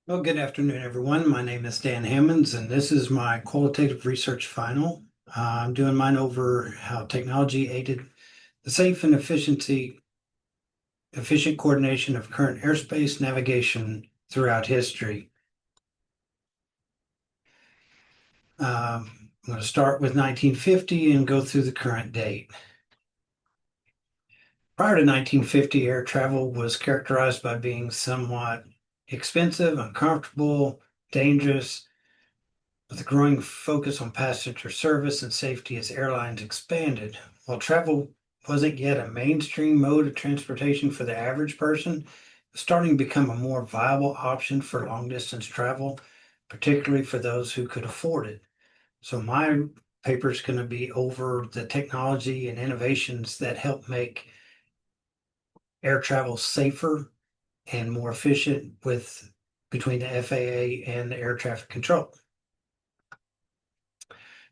Well, good afternoon, everyone. My name is Dan Hammonds, and this is my qualitative research final. I'm doing mine over how technology aided the safe and efficient coordination of current airspace navigation throughout history. I'm going to start with 1950 and go through the current date. Prior to 1950, air travel was characterized by being somewhat expensive, uncomfortable, dangerous, with a growing focus on passenger service and safety as airlines expanded. While travel wasn't yet a mainstream mode of transportation for the average person, it was starting to become a more viable option for long distance travel, particularly for those who could afford it. So my paper is going to be over the technology and innovations that help make air travel safer and more efficient with between the FAA and the air traffic control.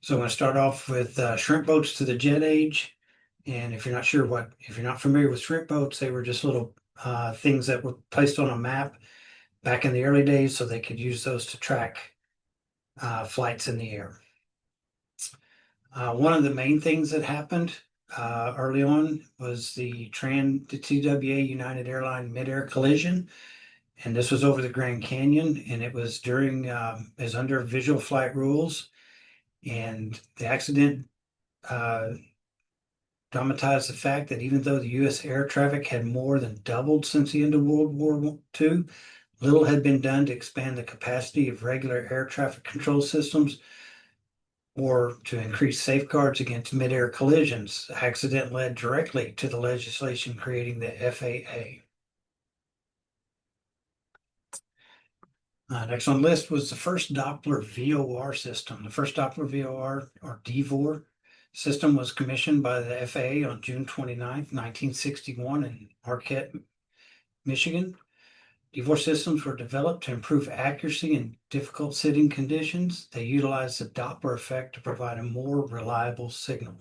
So I'm going to start off with shrimp boats to the jet age. And if you're not familiar with shrimp boats, they were just little things that were placed on a map back in the early days so they could use those to track flights in the air. One of the main things that happened early on was the TWA United Airline mid-air collision. And this was over the Grand Canyon, and it was is under visual flight rules. And the accident uh, dramatized the fact that even though the U.S. air traffic had more than doubled since the end of World War II, little had been done to expand the capacity of regular air traffic control systems or to increase safeguards against mid-air collisions. The accident led directly to the legislation creating the FAA. Next on the list was the first Doppler VOR system. The first Doppler VOR, or DVOR, system was commissioned by the FAA on June 29th, 1961 in Marquette, Michigan. DVOR systems were developed to improve accuracy in difficult sitting conditions. They utilized the Doppler effect to provide a more reliable signal.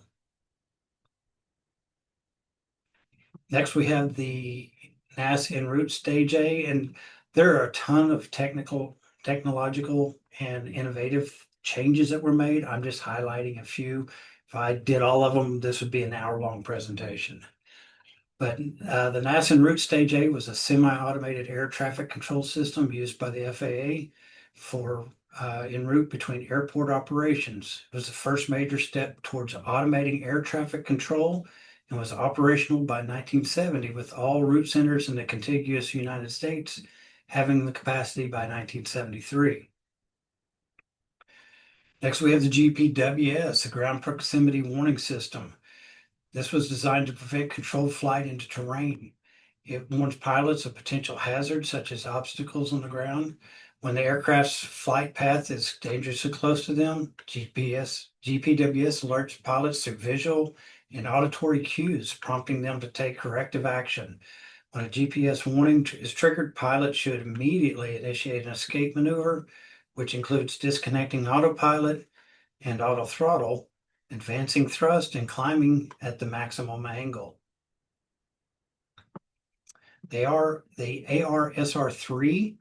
Next, we have the NASA en route stage A, and there are a ton of technological, and innovative changes that were made. I'm just highlighting a few. If I did all of them, this would be an hour-long presentation. But the NASA en route stage A was a semi-automated air traffic control system used by the FAA for en route between airport operations. It was the first major step towards automating air traffic control and was operational by 1970, with all route centers in the contiguous United States having the capacity by 1973. Next, we have the GPWS, the Ground Proximity Warning System. This was designed to prevent controlled flight into terrain. It warns pilots of potential hazards such as obstacles on the ground. When the aircraft's flight path is dangerously close to them, GPWS alerts pilots through visual and auditory cues, prompting them to take corrective action. When a GPS warning is triggered, pilots should immediately initiate an escape maneuver, which includes disconnecting autopilot and auto throttle, advancing thrust, and climbing at the maximum angle. The ARSR-3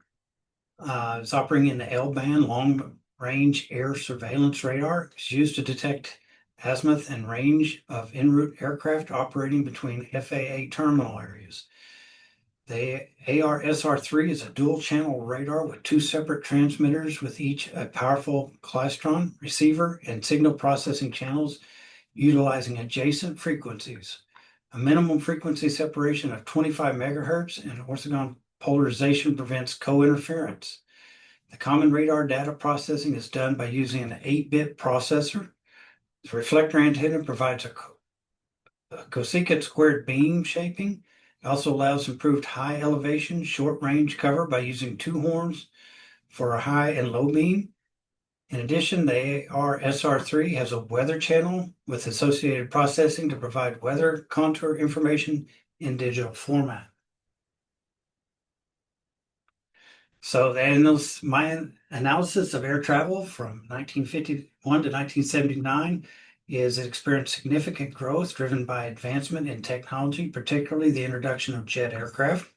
is operating in the L-band long-range air surveillance radar. It's used to detect azimuth and range of en route aircraft operating between FAA terminal areas. The ARSR-3 is a dual-channel radar with two separate transmitters, with each a powerful klystron receiver and signal processing channels utilizing adjacent frequencies. A minimum frequency separation of 25 megahertz and orthogonal polarization prevents co-interference. The common radar data processing is done by using an 8-bit processor. The reflector antenna provides a cosecant squared beam shaping. It also allows improved high elevation, short range cover by using two horns for a high and low beam. In addition, the ARSR-3 has a weather channel with associated processing to provide weather contour information in digital format. So my analysis of air travel from 1951 to 1979 is it experienced significant growth driven by advancement in technology, particularly the introduction of jet aircraft,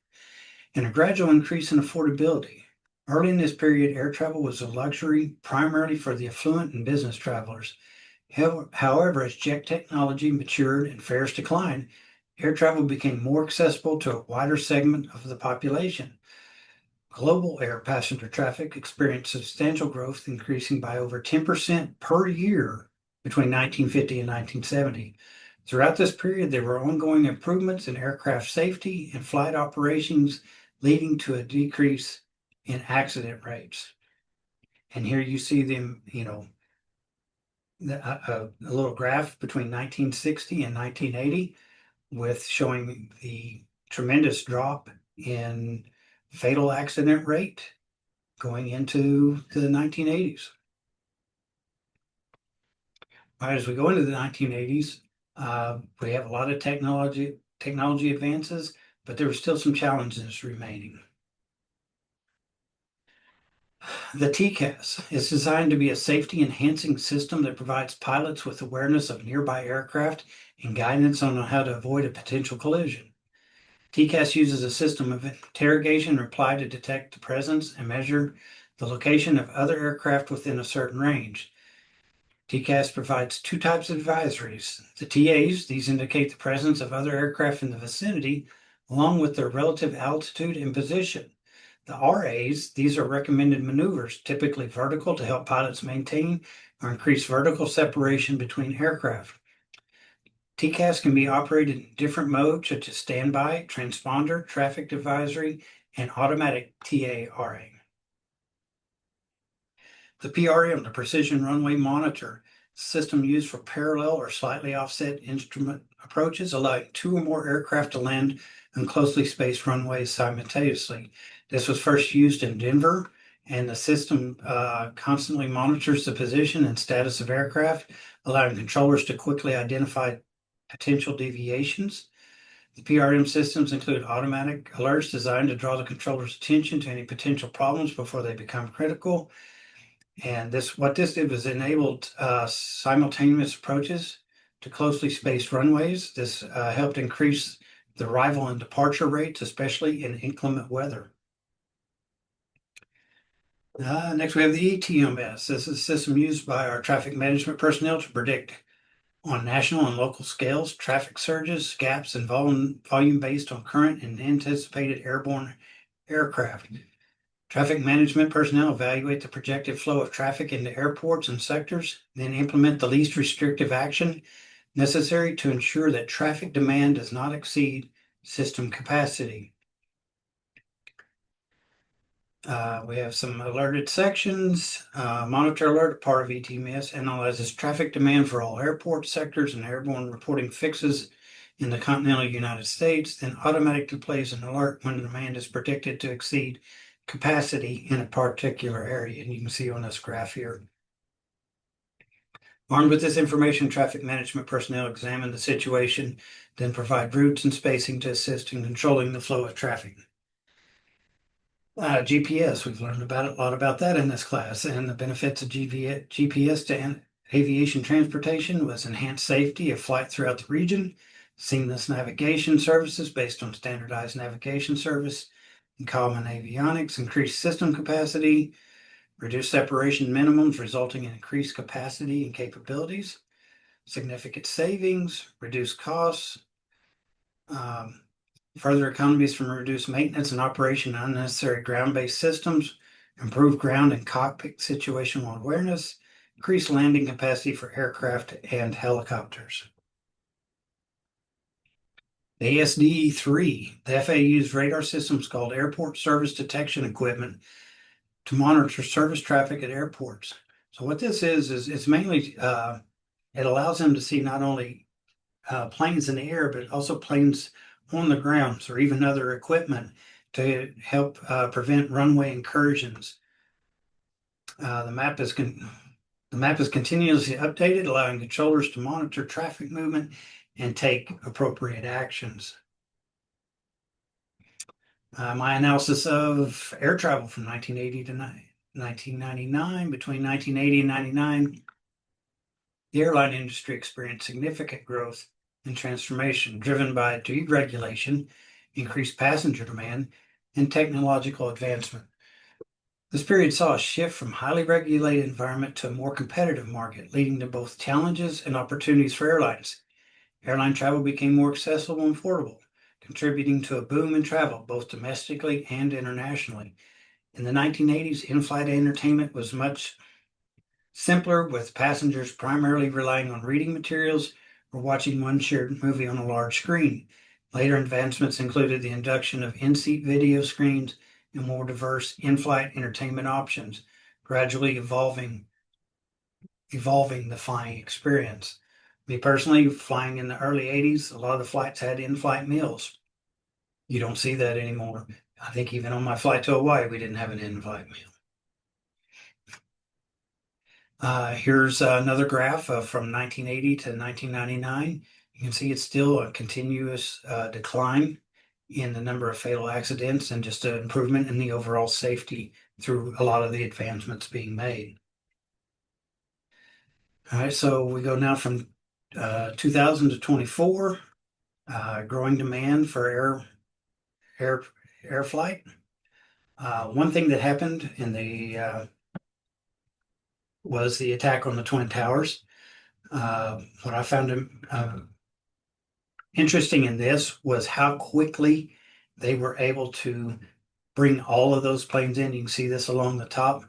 and a gradual increase in affordability. Early in this period, air travel was a luxury primarily for the affluent and business travelers. However, as jet technology matured and fares declined, air travel became more accessible to a wider segment of the population. Global air passenger traffic experienced substantial growth, increasing by over 10% per year between 1950 and 1970. Throughout this period, there were ongoing improvements in aircraft safety and flight operations, leading to a decrease in accident rates. And here you see them, a little graph between 1960 and 1980 with showing the tremendous drop in fatal accident rate going into the 1980s. All right, as we go into the 1980s, we have a lot of technology advances, but there were still some challenges remaining. The TCAS is designed to be a safety-enhancing system that provides pilots with awareness of nearby aircraft and guidance on how to avoid a potential collision. TCAS uses a system of interrogation and reply to detect the presence and measure the location of other aircraft within a certain range. TCAS provides two types of advisories. The TAs, these indicate the presence of other aircraft in the vicinity, along with their relative altitude and position. The RAs, these are recommended maneuvers, typically vertical, to help pilots maintain or increase vertical separation between aircraft. TCAS can be operated in different modes, such as standby, transponder, traffic advisory, and automatic TARA. The PRM, the Precision Runway Monitor, system used for parallel or slightly offset instrument approaches, allowing two or more aircraft to land on closely spaced runways simultaneously. This was first used in Denver, and the system constantly monitors the position and status of aircraft, allowing controllers to quickly identify potential deviations. The PRM systems include automatic alerts designed to draw the controller's attention to any potential problems before they become critical. And what this did was enabled simultaneous approaches to closely spaced runways. This helped increase the arrival and departure rates, especially in inclement weather. Next, we have the ETMS. This is a system used by our traffic management personnel to predict on national and local scales traffic surges, gaps, and volume based on current and anticipated airborne aircraft. Traffic management personnel evaluate the projected flow of traffic into airports and sectors, then implement the least restrictive action necessary to ensure that traffic demand does not exceed system capacity. We have some alerted sections. Monitor alert, part of ETMS, analyzes traffic demand for all airport sectors and airborne reporting fixes in the continental United States, then automatically plays an alert when demand is predicted to exceed capacity in a particular area. And you can see on this graph here. Armed with this information, traffic management personnel examine the situation, then provide routes and spacing to assist in controlling the flow of traffic. GPS, we've learned a lot about that in this class, and the benefits of GPS to aviation transportation was enhanced safety of flight throughout the region, seamless navigation services based on standardized navigation service and common avionics, increased system capacity, reduced separation minimums resulting in increased capacity and capabilities, significant savings, reduced costs, further economies from reduced maintenance and operation of unnecessary ground-based systems, improved ground and cockpit situational awareness, increased landing capacity for aircraft and helicopters. The ASDE-3, the FAA used radar systems called Airport Service Detection Equipment to monitor service traffic at airports. So what this is it's mainly, it allows them to see not only planes in the air, but also planes on the grounds or even other equipment to help prevent runway incursions. The map is continuously updated, allowing controllers to monitor traffic movement and take appropriate actions. My analysis of air travel from 1980 to 1999. Between 1980 and 99, the airline industry experienced significant growth and transformation driven by deregulation, increased passenger demand, and technological advancement. This period saw a shift from highly regulated environment to a more competitive market, leading to both challenges and opportunities for airlines. Airline travel became more accessible and affordable, contributing to a boom in travel, both domestically and internationally. In the 1980s, in-flight entertainment was much simpler, with passengers primarily relying on reading materials or watching one shared movie on a large screen. Later advancements included the induction of in-seat video screens and more diverse in-flight entertainment options, gradually evolving the flying experience. Me personally, flying in the early 80s, a lot of the flights had in-flight meals. You don't see that anymore. I think even on my flight to Hawaii, we didn't have an in-flight meal. Here's another graph from 1980 to 1999. You can see it's still a continuous decline in the number of fatal accidents and just an improvement in the overall safety through a lot of the advancements being made. All right, so we go now from 2000 to 24, growing demand for air flight. One thing that happened in the was the attack on the Twin Towers. What I found interesting in this was how quickly they were able to bring all of those planes in. You can see this along the top.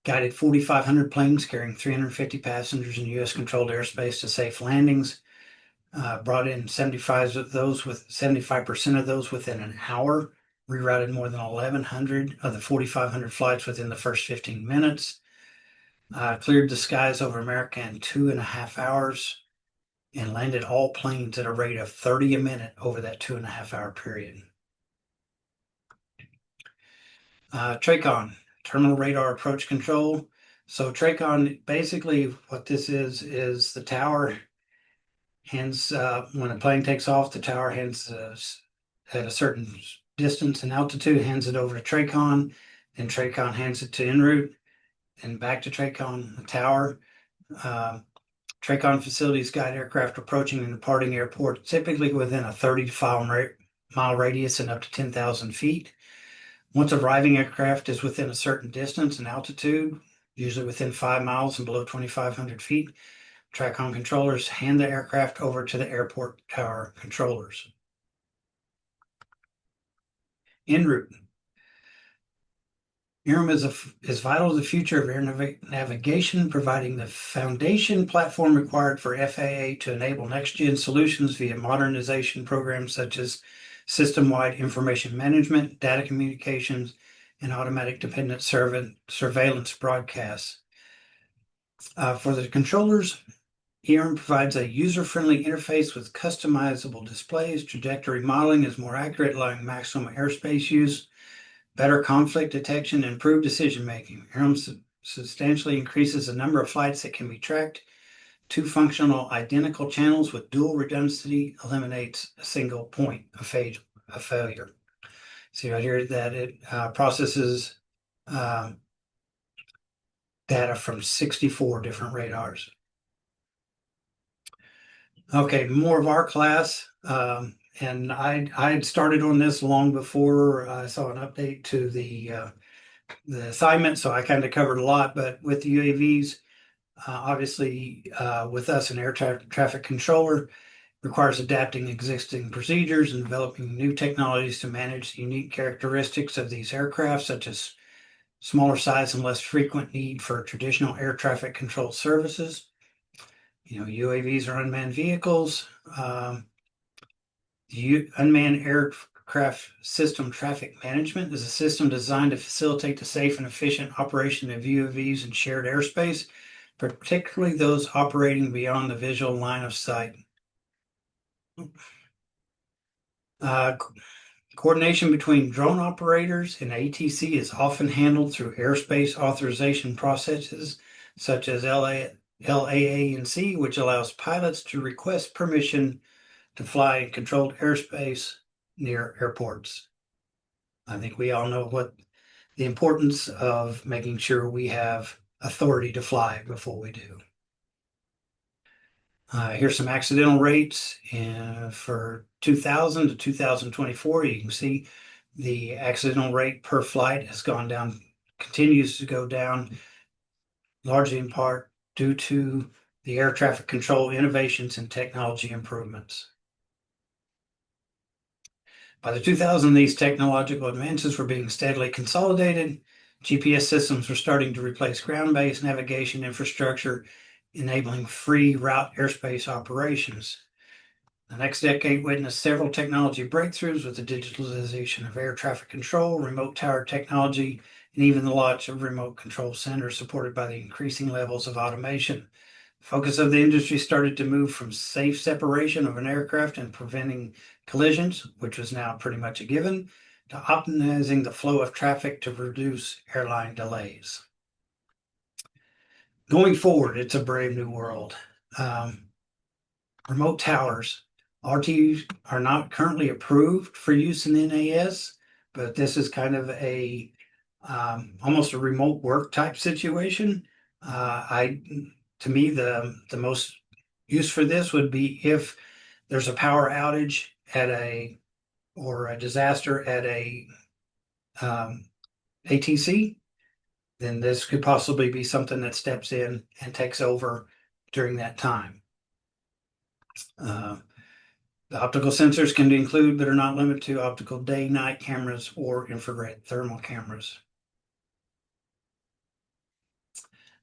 Guided 4,500 planes carrying 350 passengers in U.S. controlled airspace to safe landings. Brought in 75% of those within an hour. Rerouted more than 1,100 of the 4,500 flights within the first 15 minutes. Cleared the skies over America in 2.5 hours and landed all planes at a rate of 30 a minute over that 2.5 hour period. TRACON, Terminal Radar Approach Control. So TRACON, basically what this is the tower hands, when a plane takes off, the tower hands at a certain distance and altitude, hands it over to TRACON, then TRACON hands it to en route, and back to TRACON, the tower. TRACON facilities guide aircraft approaching and departing airport, typically within a 30-mile radius and up to 10,000 feet. Once arriving aircraft is within a certain distance and altitude, usually within 5 miles and below 2,500 feet, TRACON controllers hand the aircraft over to the airport tower controllers. En route. IRM is vital to the future of air navigation, providing the foundation platform required for FAA to enable next-gen solutions via modernization programs such as system-wide information management, data communications, and automatic dependent surveillance broadcasts. For the controllers, IRM provides a user-friendly interface with customizable displays. Trajectory modeling is more accurate, allowing maximum airspace use, better conflict detection, and improved decision-making. IRM substantially increases the number of flights that can be tracked. 2 functional identical channels with dual redundancy eliminates a single point of failure. See right here that it processes data from 64 different radars. Okay, more of our class. And I had started on this long before I saw an update to the assignment, so I kind of covered a lot. But with the UAVs, obviously, with us, an air traffic controller requires adapting existing procedures and developing new technologies to manage the unique characteristics of these aircraft, such as smaller size and less frequent need for traditional air traffic control services. UAVs are unmanned vehicles. The Unmanned Aircraft System Traffic Management is a system designed to facilitate the safe and efficient operation of UAVs in shared airspace, particularly those operating beyond the visual line of sight. Coordination between drone operators and ATC is often handled through airspace authorization processes such as LAANC, which allows pilots to request permission to fly in controlled airspace near airports. I think we all know what the importance of making sure we have authority to fly before we do. Here's some accidental rates for 2000 to 2024. You can see The accidental rate per flight has gone down, continues to go down, largely in part due to the air traffic control innovations and technology improvements. By the 2000s, these technological advances were being steadily consolidated. GPS systems were starting to replace ground-based navigation infrastructure, enabling free route airspace operations. The next decade witnessed several technology breakthroughs with the digitalization of air traffic control, remote tower technology, and even the launch of remote control centers supported by the increasing levels of automation. The focus of the industry started to move from safe separation of an aircraft and preventing collisions, which was now pretty much a given, to optimizing the flow of traffic to reduce airline delays. Going forward, it's a brave new world. Remote towers, RTUs, are not currently approved for use in NAS, but this is kind of a almost a remote work type situation. To me, the most use for this would be if there's a power outage or a disaster at a ATC, then this could possibly be something that steps in and takes over during that time. The optical sensors can include, but are not limited to, optical day-night cameras or infrared thermal cameras.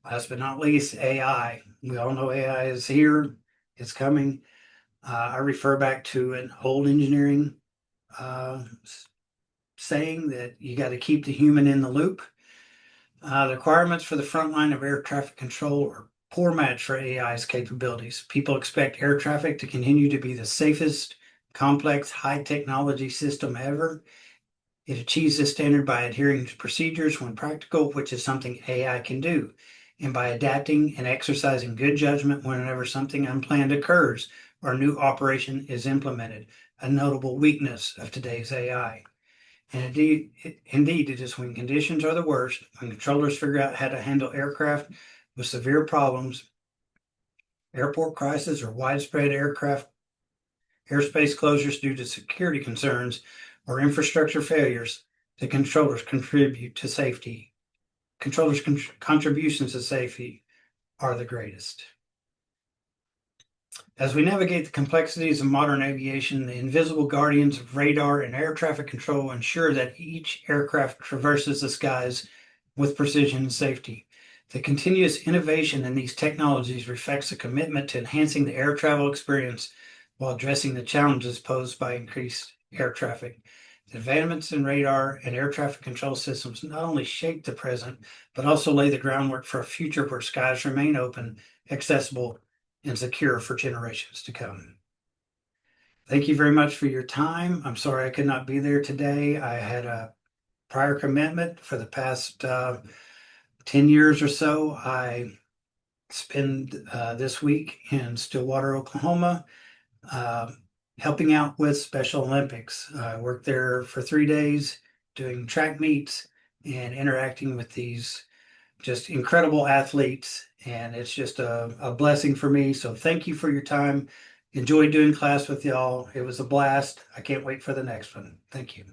Last but not least, AI. We all know AI is here, it's coming. I refer back to an old engineering saying that you got to keep the human in the loop. The requirements for the front line of air traffic control are poor match for AI's capabilities. People expect air traffic to continue to be the safest, complex, high technology system ever. It achieves this standard by adhering to procedures when practical, which is something AI can do, and by adapting and exercising good judgment whenever something unplanned occurs or a new operation is implemented, a notable weakness of today's AI. And indeed, it is when conditions are the worst, when controllers figure out how to handle aircraft with severe problems, airport crises, or widespread airspace closures due to security concerns or infrastructure failures, the controllers contribute to safety. Controllers' contributions to safety are the greatest. As we navigate the complexities of modern aviation, the invisible guardians of radar and air traffic control ensure that each aircraft traverses the skies with precision and safety. The continuous innovation in these technologies reflects a commitment to enhancing the air travel experience while addressing the challenges posed by increased air traffic. The advancements in radar and air traffic control systems not only shape the present, but also lay the groundwork for a future where skies remain open, accessible, and secure for generations to come. Thank you very much for your time. I'm sorry I could not be there today. I had a prior commitment for the past 10 years or so. I spend this week in Stillwater, Oklahoma, helping out with Special Olympics. I worked there for 3 days doing track meets and interacting with these just incredible athletes. And it's just a blessing for me. So thank you for your time. Enjoyed doing class with y'all. It was a blast. I can't wait for the next one. Thank you.